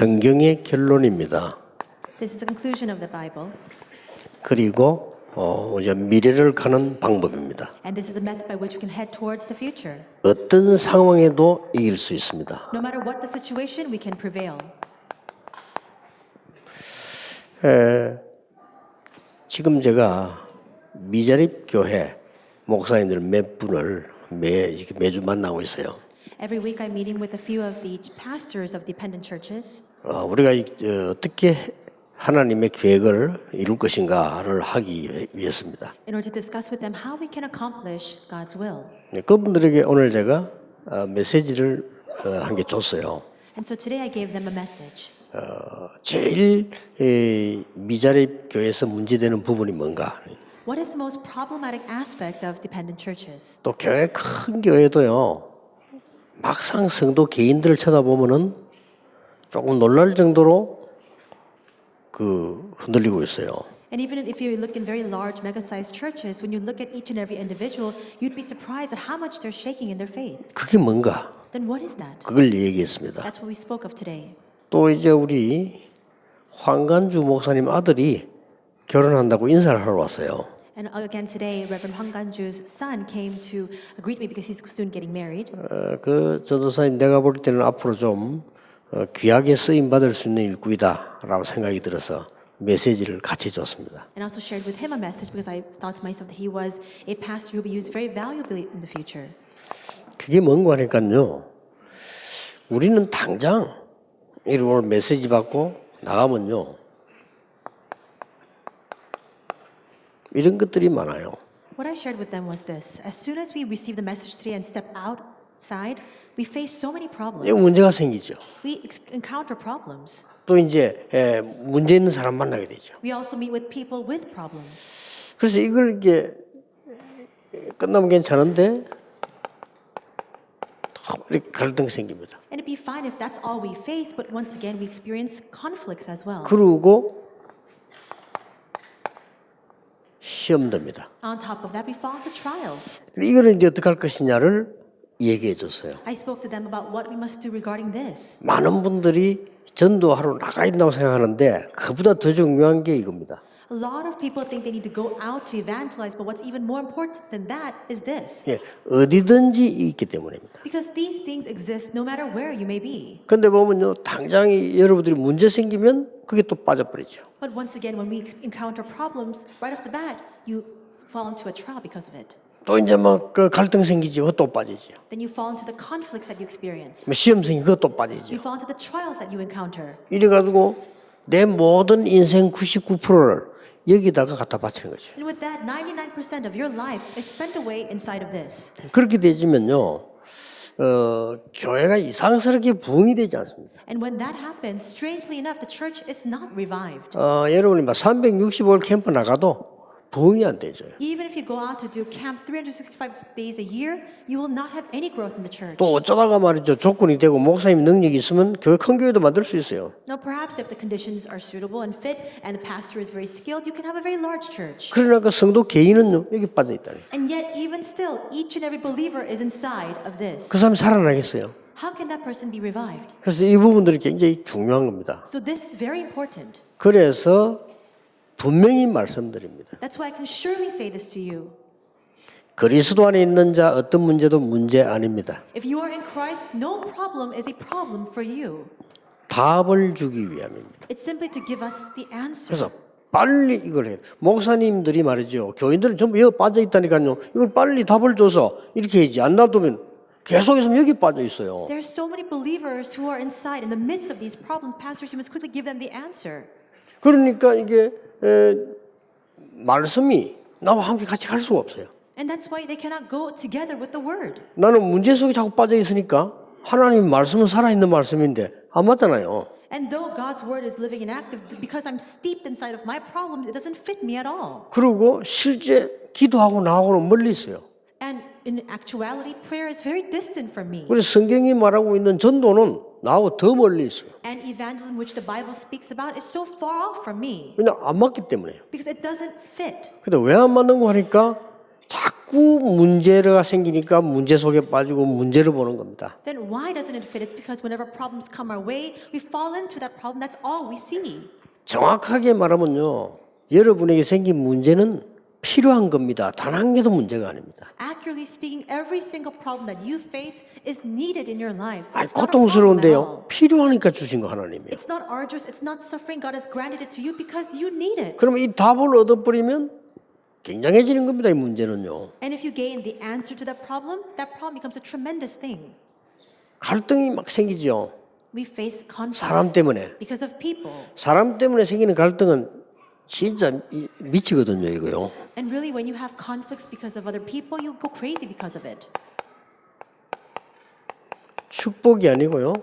성경의 결론입니다. This is the conclusion of the Bible, 그리고 이제 미래를 가는 방법입니다. and this is the method by which we can head towards the future. 어떤 상황에도 이길 수 있습니다. No matter what the situation, we can prevail. 지금 제가 미자립 교회 목사님들 몇 분을 매주 만나고 있어요. Every week I'm meeting with a few of the pastors of dependent churches. 우리가 어떻게 하나님의 계획을 이룰 것인가를 하기 위해서입니다. In order to discuss with them how we can accomplish God's will. 그분들에게 오늘 제가 메시지를 한 개 줬어요. And so today I gave them a message. 제일 미자립 교회에서 문제되는 부분이 뭔가? What is the most problematic aspect of dependent churches? 또 교회 큰 교회도요. 막상 성도 개인들을 쳐다보면은 조금 놀랄 정도로 흔들리고 있어요. And even if you look in very large, mega-sized churches, when you look at each and every individual, you'd be surprised at how much they're shaking in their faith. 그게 뭔가? Then what is that? 그걸 얘기했습니다. That's what we spoke of today. 또 이제 우리 황간주 목사님 아들이 결혼한다고 인사를 하러 왔어요. And again today, Reverend Hwang Ganju's son came to greet me because he's soon getting married. 그 전도사님 내가 볼 때는 앞으로 좀 귀하게 쓰임 받을 수 있는 일꾼이다라고 생각이 들어서 메시지를 같이 줬습니다. And I also shared with him a message because I thought to myself that he was a pastor who will be used very valuably in the future. 그게 뭔가 하니까요. 우리는 당장 오늘 메시지 받고 나가면요. 이런 것들이 많아요. What I shared with them was this. As soon as we receive the message today and step outside, we face so many problems. 문제가 생기죠. We encounter problems. 또 이제 문제 있는 사람 만나게 되죠. We also meet with people with problems. 그래서 이걸 이게 끝나면 괜찮은데 이렇게 갈등 생깁니다. And it'd be fine if that's all we face, but once again we experience conflicts as well. 그리고 시험됩니다. On top of that, we fall into trials. 이거는 이제 어떻게 할 것이냐를 얘기해 줬어요. I spoke to them about what we must do regarding this. 많은 분들이 전도하러 나가 있다고 생각하는데 그보다 더 중요한 게 이겁니다. A lot of people think they need to go out to evangelize, but what's even more important than that is this. 어디든지 있기 때문입니다. Because these things exist no matter where you may be. 근데 보면요, 당장 여러분들이 문제 생기면 그게 또 빠져버리죠. But once again, when we encounter problems, right off the bat, you fall into a trial because of it. 또 이제 막 갈등 생기지, 그것도 빠지죠. Then you fall into the conflicts that you experience. 시험 생기, 그것도 빠지죠. You fall into the trials that you encounter. 이래가지고 내 모든 인생 99%를 여기다가 갖다 바치는 거죠. And with that, 99% of your life is spent away inside of this. 그렇게 되지면요, 교회가 이상스럽게 부흥이 되지 않습니다. And when that happens, strangely enough, the church is not revived. 여러분이 막 365일 캠프 나가도 부흥이 안 되죠. Even if you go out to do camp 365 days a year, you will not have any growth in the church. 또 어쩌다가 말이죠, 조건이 되고 목사님 능력이 있으면 큰 교회도 만들 수 있어요. Now, perhaps if the conditions are suitable and fit, and the pastor is very skilled, you can have a very large church. 그러나 그 성도 개인은요, 여기 빠져 있다니. And yet, even still, each and every believer is inside of this. 그 사람이 살아나겠어요. How can that person be revived? 그래서 이 부분들이 굉장히 중요한 겁니다. So this is very important. 그래서 분명히 말씀드립니다. That's why I can surely say this to you. 그리스도 안에 있는 자 어떤 문제도 문제 아닙니다. If you are in Christ, no problem is a problem for you. 답을 주기 위함입니다. It's simply to give us the answer. 그래서 빨리 이걸 해요. 목사님들이 말이죠. 교인들은 전부 여기 빠져 있다니까요. 이걸 빨리 답을 줘서 이렇게 해야지. 안 놔두면 계속 있으면 여기 빠져 있어요. There are so many believers who are inside in the midst of these problems. Pastors, you must quickly give them the answer. 그러니까 이게 말씀이 나와 함께 같이 갈 수가 없어요. And that's why they cannot go together with the word. 나는 문제 속에 자꾸 빠져 있으니까 하나님 말씀은 살아있는 말씀인데 안 맞잖아요. And though God's word is living and active, because I'm steeped inside of my problems, it doesn't fit me at all. 그리고 실제 기도하고 나하고는 멀리 있어요. And in actuality, prayer is very distant from me. 그래서 성경이 말하고 있는 전도는 나하고 더 멀리 있어요. And evangelism, which the Bible speaks about, is so far off from me 그냥 안 맞기 때문에요. because it doesn't fit. 근데 왜 안 맞는 거 하니까 자꾸 자꾸 문제가 생기니까 문제 속에 빠지고 문제를 보는 겁니다. Then why doesn't it fit? It's because whenever problems come our way, we fall into that problem. That's all we see. 정확하게 말하면요, 여러분에게 생긴 문제는 필요한 겁니다. 단 한 개도 문제가 아닙니다. Accurately speaking, every single problem that you face is needed in your life. 아니, It's not a problem at all. 고통스러운데요. 필요하니까 주신 거 하나님이에요. It's not arduous. It's not suffering. God has granted it to you because you need it. 그러면 이 답을 얻어버리면 굉장해지는 겁니다. 이 문제는요. And if you gain the answer to that problem becomes a tremendous thing. 갈등이 막 생기죠. We face conflicts 사람 때문에. because of people. 사람 때문에 생기는 갈등은 진짜 미치거든요, 이거요. And really, when you have conflicts because of other people, you go crazy because of it. 축복이 아니고요.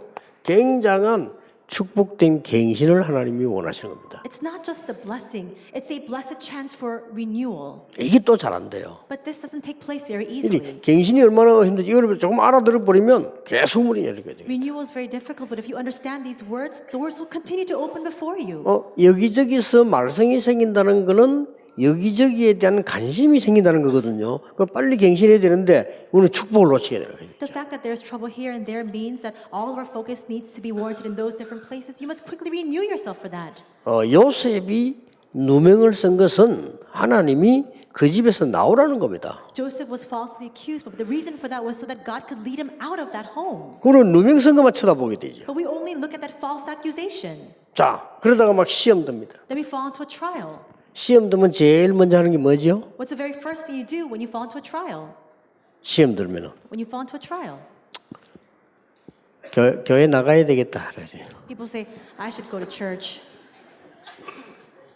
굉장한 축복된 갱신을 하나님이 원하시는 겁니다. It's not just a blessing, it's a blessed chance for renewal. 이게 또 잘 안 돼요. But this doesn't take place very 이 easily. 갱신이 얼마나 힘든지 이걸 조금 알아들어 버리면 계속 문이 열리게 돼요. Renewal is very difficult, but if you understand these words, doors will continue to open before you. 여기저기서 말썽이 생긴다는 거는 여기저기에 대한 관심이 생긴다는 거거든요. 그걸 빨리 갱신해야 되는데 우리는 축복을 놓치게 되는 거예요. The fact that there's trouble here and there means that all of our focus needs to be warranted in those different places. You must quickly renew yourself for that. 요셉이 누명을 쓴 것은 하나님이 그 집에서 나오라는 겁니다. Joseph was falsely accused, but the reason for that was so that God could lead him out of that home. 그는 누명 쓴 것만 쳐다보게 되죠. But we only look at that false accusation. 자, 그러다가 막 시험 듭니다. Then we fall into a trial. 시험 들면 제일 먼저 하는 게 뭐지요? What's the very first thing you do when you fall into a trial? 시험 들면은 When you fall into a trial, 교회 나가야 되겠다. 그러지. people say, I should go to church.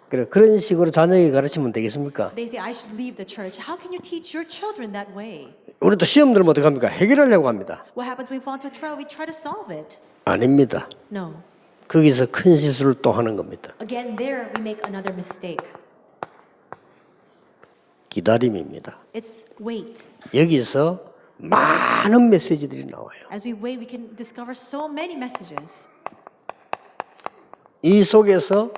그래 그런 식으로 자녀에게 가르치면 되겠습니까? They say, I should leave the church. How can you teach your children that way? 우리 또 시험 들면 어떻게 합니까? 해결하려고 합니다. What happens when we fall into a trial? We try to solve it. 아닙니다. No. 거기서 큰 실수를 또 하는 겁니다. Again, there we make another mistake. 기다림입니다. It's wait. 여기서 많은 메시지들이 나와요. As we wait, we can discover so many messages. 이 속에서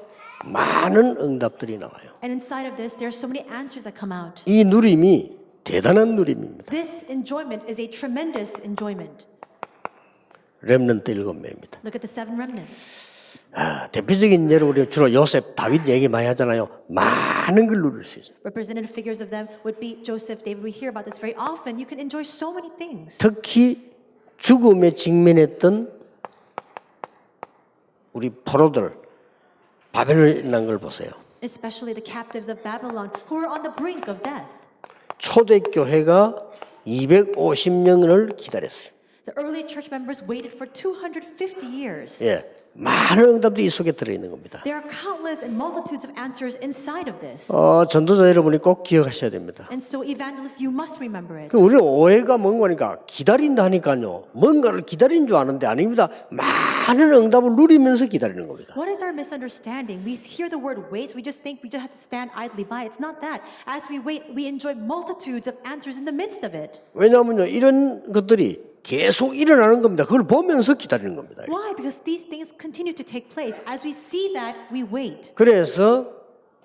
많은 응답들이 나와요. And inside of this, there are so many answers that come out. 이 누림이 대단한 누림입니다. This enjoyment is a tremendous enjoyment. 렘넌트 7명입니다. Look at the 7 remnants. 대표적인 예로 우리 주로 요셉, 다윗 얘기 많이 하잖아요. 많은 걸 누릴 수 있어요. Representative figures of them would be Joseph, David. We hear about this very often. You can enjoy so many things. 특히 죽음에 직면했던 우리 포로들 바벨론에 있는 걸 보세요. Especially the captives of Babylon who were on the brink of death. 초대교회가 250년을 기다렸어요. The early church members waited for 250 years. 예, 많은 응답들이 이 속에 들어있는 겁니다. There are countless and multitudes of answers inside of this. 전도자 여러분이 꼭 기억하셔야 됩니다. And so, evangelists, you must remember it. 우리는 오해가 뭔가니까 기다린다 하니까요. 뭔가를 기다린 줄 아는데 아닙니다. 많은 응답을 누리면서 기다리는 겁니다. What is our misunderstanding? We hear the word wait, we just think we just have to stand idly by. It's not that. As we wait, we enjoy multitudes of answers in the midst of it. 왜냐하면요, 이런 것들이 계속 일어나는 겁니다. 그걸 보면서 기다리는 겁니다. Why? Because these things continue to take place. As we see that, we wait. 그래서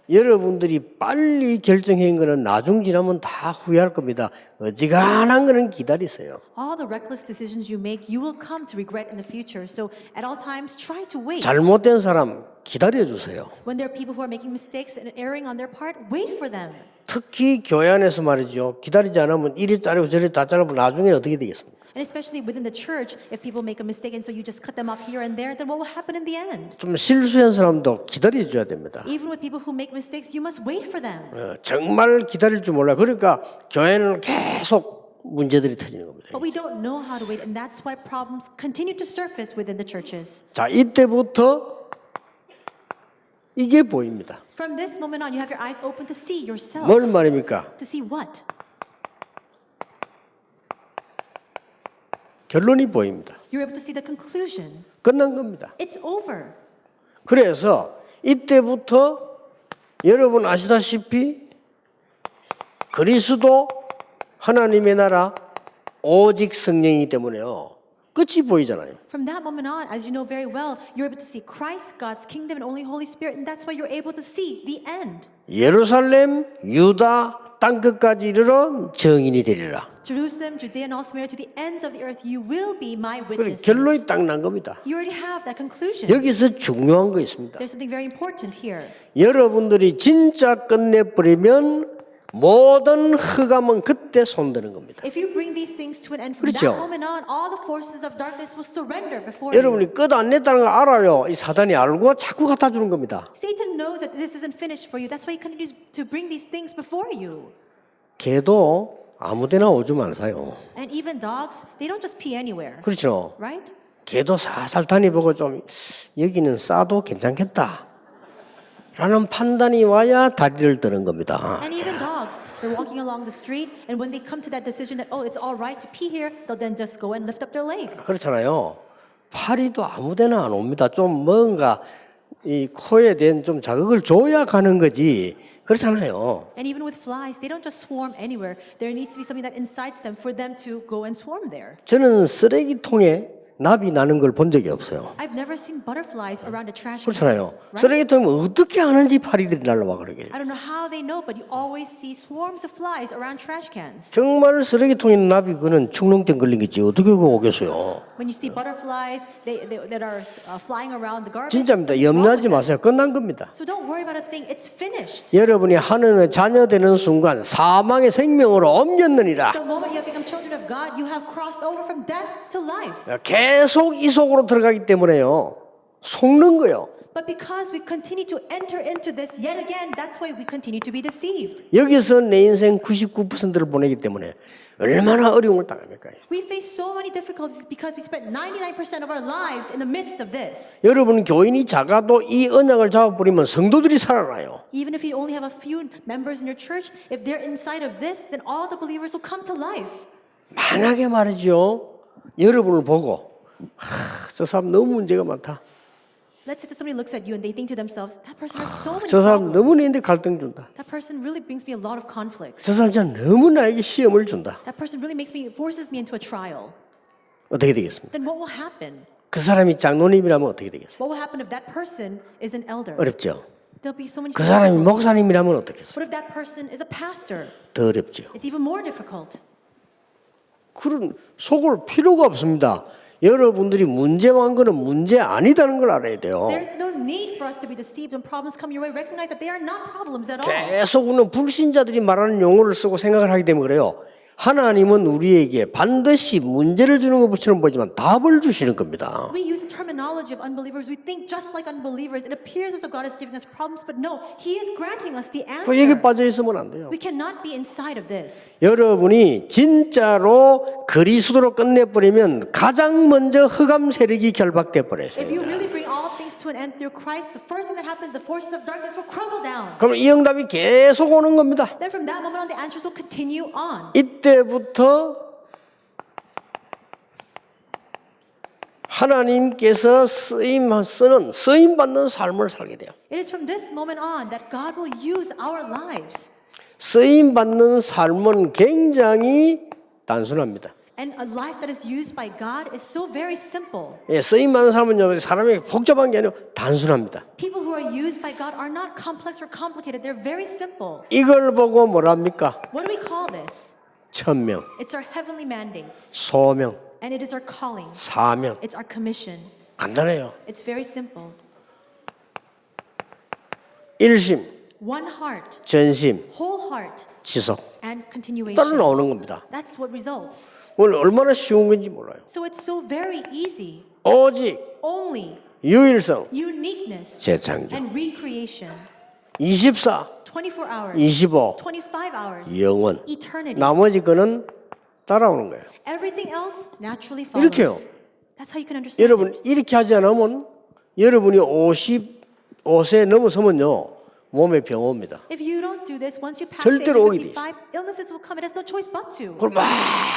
여러분들이 빨리 결정한 거는 나중 지나면 다 후회할 겁니다. 어지간한 거는 기다리세요. All the reckless decisions you make, you will come to regret in the future. So at all times, try to wait. 잘못된 사람 기다려주세요. When there are people who are making mistakes and erring on their part, wait for them. 특히 교회 안에서 말이죠. 기다리지 않으면 이리 자르고 저리 다 자르면 나중에 어떻게 되겠습니까? And especially within the church, if people make a mistake and so you just cut them off here and there, then what will happen in the end? 좀 실수한 사람도 기다려줘야 됩니다. Even with people who make mistakes, you must wait for them. 정말 기다릴 줄 몰라요. 그러니까 교회는 계속 문제들이 터지는 겁니다. But we don't know how to wait, and that's why problems continue to surface within the churches. 자, 이때부터 이게 보입니다. From this moment on, you have your eyes open to see yourself. 뭘 말입니까? To see what? 결론이 보입니다. You're able to see the conclusion. 끝난 겁니다. It's over. 그래서 이때부터 여러분 아시다시피 그리스도 하나님의 나라 오직 성령이기 때문에요. 끝이 보이잖아요. From that moment on, as you know very well, you're able to see Christ, God's kingdom, and only Holy Spirit, and that's why you're able to see the end. 예루살렘, 유다, 땅끝까지 이르러 증인이 되리라. Jerusalem, Judea, and all Samaria, to the ends of the earth, you will be my 그래, witnesses. 결론이 딱 난 겁니다. You already have that conclusion. 여기서 중요한 거 있습니다. There's something very important here. 여러분들이 진짜 끝내버리면 모든 흑암은 그때 손드는 겁니다. If you bring these things to an end from 그렇죠. that moment on, all the forces of darkness will surrender before you. 여러분이 끝 안 냈다는 걸 알아요. 이 사단이 알고 자꾸 갖다 주는 겁니다. Satan knows that this isn't finished for you. That's why he continues to bring these things before you. 개도 아무데나 오줌 안 사요. And even dogs, they don't just pee anywhere, 그렇죠. right? 개도 살살 다니보고 좀 여기는 싸도 괜찮겠다 라는 판단이 와야 다리를 드는 겁니다. And even dogs, they're walking along the street, and when they come to that decision that, oh, it's all right to pee here, they'll then just go and lift up their leg. 그렇잖아요. 파리도 아무데나 안 옵니다. 좀 뭔가 이 코에 대한 좀 자극을 줘야 가는 거지. 그렇잖아요. And even with flies, they don't just swarm anywhere. There needs to be something that incites them for them to go and swarm there. 저는 쓰레기통에 납이 나는 걸 본 적이 없어요. I've never seen butterflies around a trash can. 그렇잖아요. Right? 쓰레기통에 어떻게 아는지 파리들이 날라와 그러게. I don't know how they know, but you always see swarms of flies around trash cans. 정말 쓰레기통에 납이 그는 축농증 걸린 거지 어떻게 그거 오겠어요. When you see butterflies that are flying around the garbage. 진짜입니다. there's nothing wrong 염려하지 with 마세요. 끝난 겁니다. it. So don't worry about a thing. It's finished. 여러분이 하나님의 자녀되는 순간 사망의 생명으로 옮겼느니라. The moment you have become children of God, you have crossed over from death to life. 계속 이 속으로 들어가기 때문에요. 속는 거요. But because we continue to enter into this yet again, that's why we continue to be deceived. 여기서 내 인생 99%를 보내기 때문에 얼마나 어려움을 당합니까? We face so many difficulties because we spent 99% of our lives in the midst of this. 여러분 교인이 작아도 이 언약을 잡아버리면 성도들이 살아나요. Even if you only have a few members in your church, if they're inside of this, then all the believers will come to life. 만약에 말이죠. 여러분을 보고 저 사람 너무 문제가 많다. Let's say that somebody looks at you and they think to themselves, that person has so many 저 사람 너무 problems. 내한테 갈등 준다. That person really brings me a lot of conflicts. 저 사람 진짜 너무 나에게 시험을 준다. That person really forces me into a trial. 어떻게 되겠습니까? Then what will happen? 그 사람이 장로님이라면 어떻게 되겠어요? What will happen if that person is an elder? 어렵죠. There'll be so many 그 사람이 difficulties. 목사님이라면 어떻겠어요? What if that person is a pastor? 더 어렵죠. It's even more difficult. 그런 속을 필요가 없습니다. 여러분들이 문제 많은 거는 문제 아니다는 걸 알아야 돼요. There's no need for us to be deceived when problems come your way. Recognize that they are not problems at all. 계속 우리는 불신자들이 말하는 용어를 쓰고 생각을 하기 때문에 그래요. 하나님은 우리에게 반드시 문제를 주는 것처럼 보지만 답을 주시는 겁니다. We use the terminology of unbelievers. We think just like unbelievers. It appears as if God is giving us problems, but no, He is granting us the 그 얘기 answer. 빠져 있으면 안 돼요. We cannot be inside of this. 여러분이 진짜로 그리스도로 끝내버리면 가장 먼저 흑암 세력이 결박돼 버려요. If you really bring all things to an end through Christ, the first thing that happens, the forces of darkness will crumble down. 그럼 이 응답이 계속 오는 겁니다. Then from that moment on, the answers will continue on. 이때부터 하나님께서 쓰임 받는 삶을 살게 돼요. It is from this moment on that God will use our lives. 쓰임 받는 삶은 굉장히 단순합니다. And a life that is used by God is so very simple. 예, 쓰임 받는 삶은요 사람이 복잡한 게 아니고 단순합니다. People who are used by God are not complex or complicated. They're very simple. 이걸 보고 뭐랍니까? What do we call this? 천명, It's our heavenly mandate. 소명, And it is our calling. 사명. It's our commission. 간단해요. It's very simple. 일심, One heart, 전심, whole heart, 지속. and 따로 continuation. 나오는 겁니다. That's what results. 오늘 얼마나 쉬운 건지 몰라요. So it's so very easy. 오직 Only 유일성, uniqueness 재창조. and recreation. 24, 24 hours, 25, 25 hours, 영원. eternity. 나머지 거는 따라오는 거예요. Everything else naturally 이렇게요. follows. That's how you can understand 여러분 it. 이렇게 하지 않으면 여러분이 55세 넘어서면요 몸에 병 옵니다. If you don't do this, once you pass the age 절대로 of 오게 돼 55, illnesses will come. It has no choice but to. 그걸 막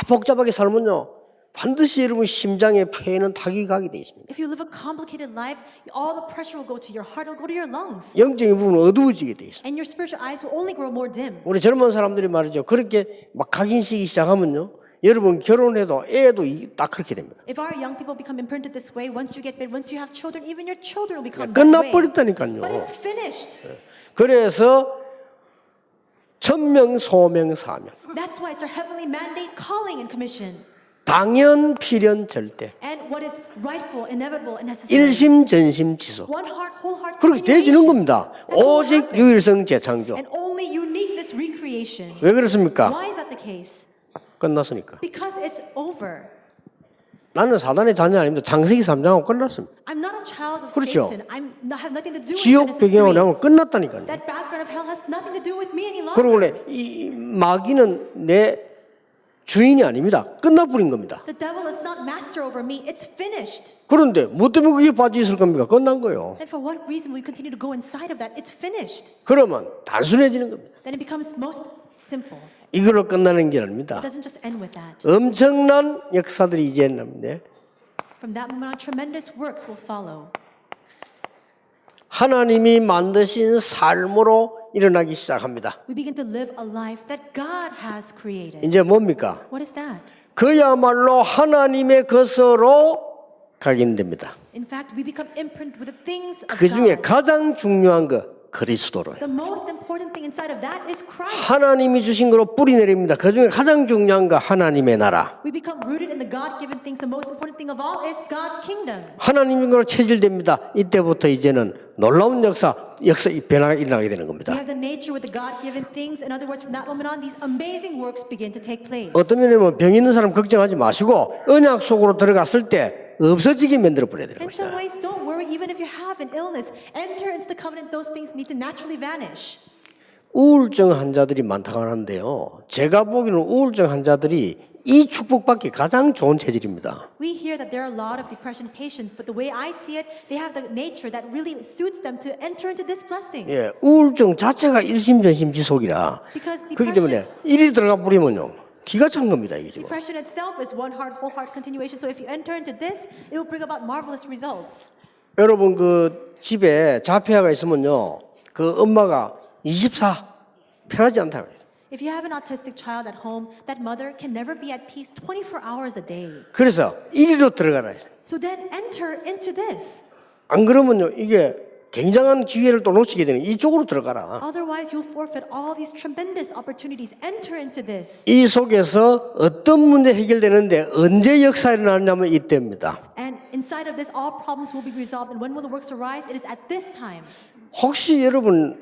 복잡하게 살면요 반드시 여러분 심장에 폐에는 타격이 가게 돼 있습니다. If you live a complicated life, all the pressure will go to your heart, it will go to your lungs. 영적인 부분은 어두워지게 돼 있습니다. And your spiritual eyes will only grow more dim. 우리 젊은 사람들이 말이죠 그렇게 막 각인시기 시작하면요 여러분 결혼해도 애도 딱 그렇게 됩니다. If our young people become imprinted this way, once you get married, once you have children, even your children will become that way. But 끝나버렸다니까요. it's finished. 그래서 천명, 소명, 사명. That's why it's our heavenly mandate, calling, and commission. 당연, 필연, 절대. And what is rightful, inevitable, and necessary. 일심, 전심, 지속. One heart, whole heart, 그렇게 되어지는 continuation. 겁니다. That's what 오직 happens. 유일성 재창조. And only uniqueness recreation. 왜 그렇습니까? Why is that the case? 끝났으니까. Because it's over. 나는 사단의 자녀 아닙니다. 창세기 3장하고 끝났습니다. I'm not a child of 그렇죠. Satan. have nothing to do with 지옥 Genesis 배경으로 3. 하면 끝났다니까요. That background of hell has nothing to do with me any longer. 그리고 원래 이 마귀는 내 주인이 아닙니다. 끝나버린 겁니다. The devil is not master over me. It's finished. 그런데 뭐 때문에 그게 빠져 있을 겁니까? 끝난 거예요. And for what reason we continue to go inside of that? It's finished. 그러면 단순해지는 겁니다. Then it becomes most simple. 이걸로 끝나는 게 아닙니다. It doesn't just end with that. 엄청난 역사들이 이제 있는데 From that moment on, tremendous works will follow. 하나님이 만드신 삶으로 일어나기 시작합니다. We begin to live a life that God has created. 이제 뭡니까? What is that? 그야말로 하나님의 것으로 각인됩니다. In fact, we become imprinted with the things of 그 중에 God. 가장 중요한 거 그리스도로요. The most important thing inside of that is Christ. 하나님이 주신 거로 뿌리 내립니다. 그 중에 가장 중요한 거 하나님의 나라. We become rooted in the God-given things. The most important thing of all is God's kingdom. 하나님인 거로 체질됩니다. 이때부터 이제는 놀라운 변화가 일어나게 되는 We 겁니다. have the nature with the God-given things. In other words, from that moment on, these amazing works begin to take place. 어떤 면에는 병 있는 사람 걱정하지 마시고 언약 속으로 들어갔을 때 없어지게 만들어 버려야 되는 In some 것이다. ways, don't worry. Even if you have an illness, enter into the covenant. Those things need to naturally vanish. 우울증 환자들이 많다고 하는데요. 제가 보기에는 우울증 환자들이 이 축복받기 가장 좋은 체질입니다. We hear that there are a lot of depression patients, but the way I see it, they have the nature that really suits them to enter into this blessing. 예, 우울증 자체가 일심전심지속이라 Because 그렇기 때문에 일이 들어가 버리면요 기가 찬 겁니다 이게 지금. depression itself is one heart, whole heart continuation. So if you enter into this, it will bring about marvelous results. 여러분 그 집에 자폐아가 있으면요 그 엄마가 24 편하지 않다고 해요. If you have an autistic child at home, that mother can never be at peace 24 hours a day. 그래서 이리로 들어가라 해서 So then enter into this. 안 그러면요 이게 굉장한 기회를 또 놓치게 되는 이쪽으로 들어가라. Otherwise, you'll forfeit all these tremendous opportunities. Enter into this. 이 속에서 어떤 문제 해결되는데 언제 역사가 일어나냐면 이때입니다. And inside of this, all problems will be resolved. And when will the works arise? It is at this time. 혹시 여러분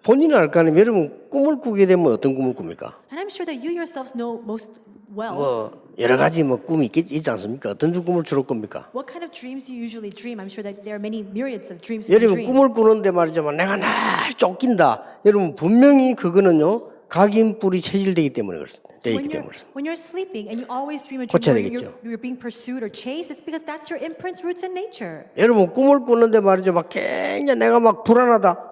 본인은 알까 하면 여러분 꿈을 꾸게 되면 어떤 꿈을 꿉니까? And I'm sure that you yourselves know most well. 뭐 여러 가지 뭐 꿈이 있지 않습니까? 어떤 꿈을 주로 꿉니까? What kind of dreams do you usually dream? I'm sure that there are many myriads of dreams you can 여러분 dream. 꿈을 꾸는데 말이죠. 내가 날 쫓긴다. 여러분 분명히 그거는요 각인뿔이 체질되기 때문에 그렇습니다. 되기 때문에 그렇습니다. When you're sleeping and you always dream a 고쳐야 dream where 되겠죠. you're being pursued or chased, it's because that's your imprints, roots, and nature. 여러분 꿈을 꾸는데 말이죠. 막 굉장히 내가 막 불안하다.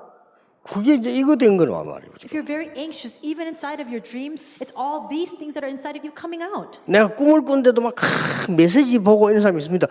그게 이제 이거 된 거란 말이에요. If you're very anxious, even inside of your dreams, it's all these things that are inside of you coming out. 내가 꿈을 꾸는데도 막 메시지 보고 이런 사람이 있습니다.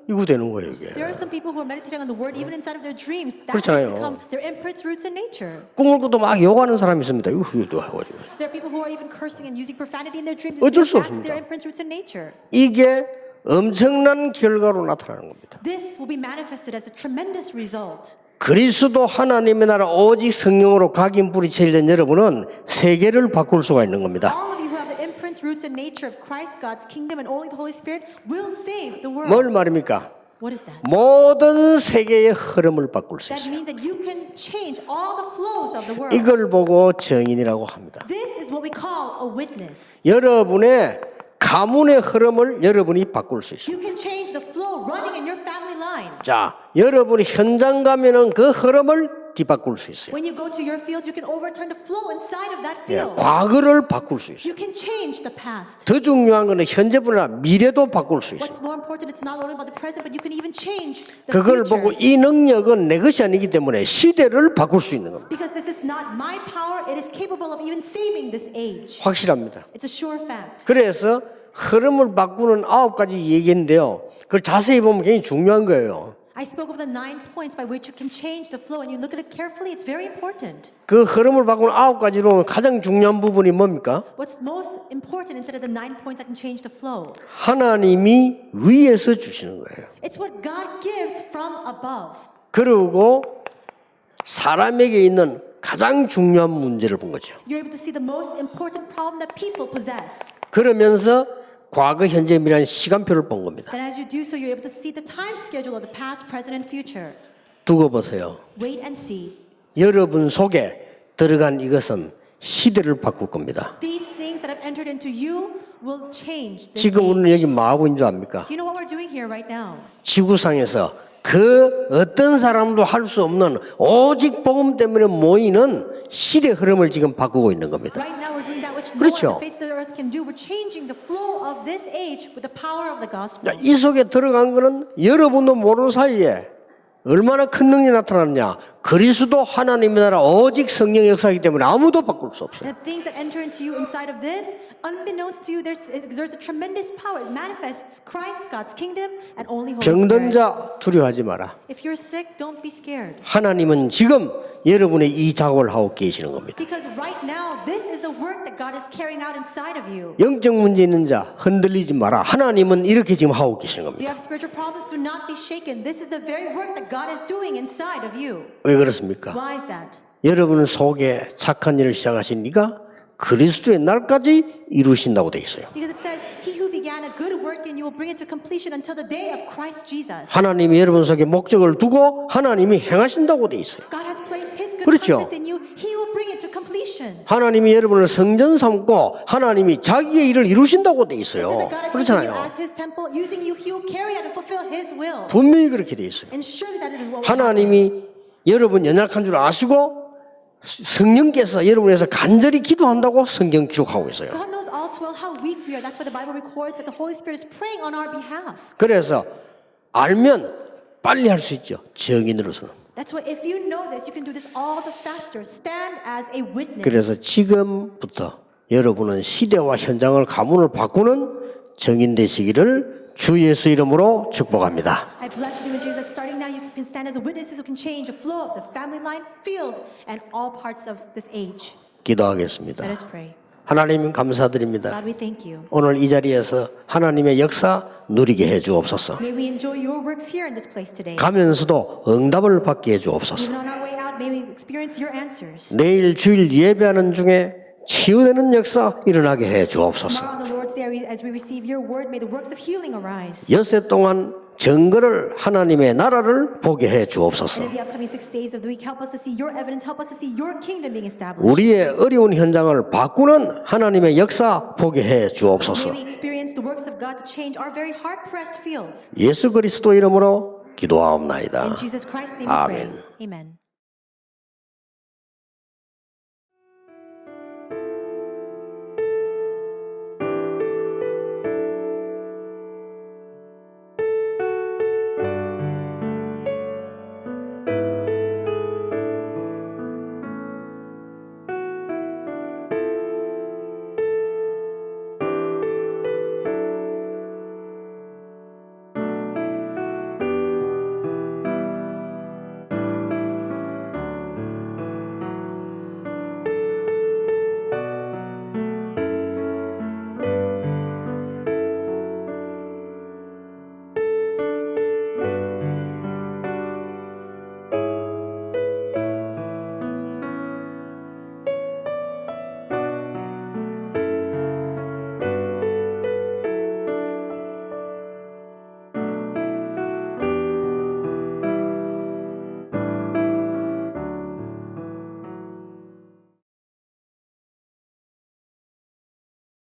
이거 되는 거예요 이게. There are some people who are meditating on the word even inside of their dreams. That has 그렇잖아요. become their imprints, roots, and nature. 꿈을 꾸도 막 욕하는 사람이 있습니다. 이거도 하고. There are people who are even cursing and using profanity in their dreams. 어쩔 수 That's 없습니다. their imprints, roots, and nature. 이게 엄청난 결과로 나타나는 겁니다. This will be manifested as a tremendous result. 그리스도 하나님의 나라 오직 성령으로 각인뿔이 체질된 여러분은 세계를 바꿀 수가 있는 겁니다. All of you who have the imprints, roots, and nature of Christ, God's kingdom, and only the Holy Spirit will save the world. 뭘 말입니까? What is that? 모든 세계의 흐름을 바꿀 수 That 있어요. means that you can change all the flows of the world. 이걸 보고 정인이라고 합니다. This is what we call a witness. 여러분의 가문의 흐름을 여러분이 바꿀 수 있어요. You can change the flow running in your family line. 자, 여러분이 현장 가면은 그 흐름을 뒤바꿀 수 있어요. When you go to your field, you can overturn the flow inside of that 예, field. 과거를 바꿀 수 있어요. You can change the past. 더 중요한 거는 현재뿐 아니라 미래도 바꿀 수 있어요. What's more important, it's not only about the present, but you can even change the 그걸 future. 보고 이 능력은 내 것이 아니기 때문에 시대를 바꿀 수 있는 겁니다. Because this is not my power, it is capable of even saving this age. 확실합니다. It's a sure fact. 그래서 흐름을 바꾸는 9가지 얘기인데요. 그걸 자세히 보면 굉장히 중요한 거예요. I spoke of the 9 points by which you can change the flow, and you look at it carefully, it's very important. 그 흐름을 바꾸는 9가지로 가장 중요한 부분이 뭡니까? What's most important instead of the 9 points that can change the flow? 하나님이 위에서 주시는 거예요. It's what God gives from above. 그리고 사람에게 있는 가장 중요한 문제를 본 거죠. You're able to see the most important problem that people possess. 그러면서 과거, 현재, 미래한 시간표를 본 겁니다. And as you do so, you're able to see the time schedule of the past, present, and future. 두고 보세요. Wait and see. 여러분 속에 들어간 이것은 시대를 바꿀 겁니다. These things that have entered into you will change this 지금 우리는 age. 여기 뭐 하고 있는 줄 압니까? Do you know what we're doing here right now? 지구상에서 그 어떤 사람도 할 수 없는 오직 복음 때문에 모이는 시대 흐름을 지금 바꾸고 있는 겁니다. Right now we're doing that which no one 그렇죠. on the face of the earth can do. We're changing the flow of this age with the power of the gospel. 이 속에 들어간 거는 여러분도 모르는 사이에 얼마나 큰 능력이 나타났냐. 그리스도 하나님의 나라 오직 성령의 역사이기 때문에 아무도 바꿀 수 없어요. The things that enter into you inside of this, unbeknownst to you, it exerts a tremendous power. It manifests Christ, God's kingdom, and only Holy 병든 Spirit. 자 두려워하지 마라. If you're sick, don't be scared. 하나님은 지금 여러분의 이 작업을 하고 계시는 겁니다. Because right now, this is the work that God is carrying out inside of you. 영적 문제 있는 자 흔들리지 마라. 하나님은 이렇게 지금 하고 계시는 Do you 겁니다. have spiritual problems? Do not be shaken. This is the very work that God is doing inside of you. 왜 그렇습니까? Why is that? 여러분 속에 착한 일을 시작하신 이가 그리스도의 날까지 이루신다고 돼 있어요. Because it says, He who began a good work in you will bring it to completion until the day of Christ Jesus. 하나님이 여러분 속에 목적을 두고 하나님이 행하신다고 돼 있어요. God has placed His good 그렇죠. purpose in you. He will bring it to completion. 하나님이 여러분을 성전 삼고 하나님이 자기의 일을 이루신다고 돼 It says 있어요. that God is using you 그렇잖아요. as His temple, using you, He will carry out and fulfill His will. 분명히 그렇게 돼 있어요. And surely that it is what will happen. 하나님이 여러분 연약한 줄 아시고 성령께서 여러분에서 간절히 기도한다고 성경 기록하고 있어요. God knows all too well how weak we are. That's why the Bible records that the Holy Spirit is praying on our behalf. 그래서 알면 빨리 할 수 있죠. 증인으로서는. That's why if you know this, you can do this all the faster. Stand as a witness. 그래서 지금부터 여러분은 시대와 현장을 가문을 바꾸는 증인 되시기를 주 예수 이름으로 축복합니다. I bless you in Jesus. Starting now, you can stand as a witnesses who can change the flow of the family line, field, and all parts of this age. 기도하겠습니다. Let us pray. 하나님 감사드립니다. God, we thank you. 오늘 이 자리에서 하나님의 역사 누리게 해 주옵소서. May we enjoy your works here in this place today. 가면서도 응답을 받게 해 주옵소서. Even on our way out, may we experience your answers. 내일 주일 예배하는 중에 치유되는 역사 일어나게 해 주옵소서. Tomorrow on the Lord's Day, as we receive your word, may the works of healing arise. 엿새 동안 증거를 하나님의 나라를 보게 해 주옵소서. And in the upcoming 6 days of the week, help us to see your evidence, help us to see your kingdom being established. 우리의 어려운 현장을 바꾸는 하나님의 역사 보게 해 주옵소서. May we experience the works of God to change our very hard-pressed fields. 예수 그리스도 이름으로 기도하옵나이다. In Jesus Christ's name we pray. 아멘. Amen.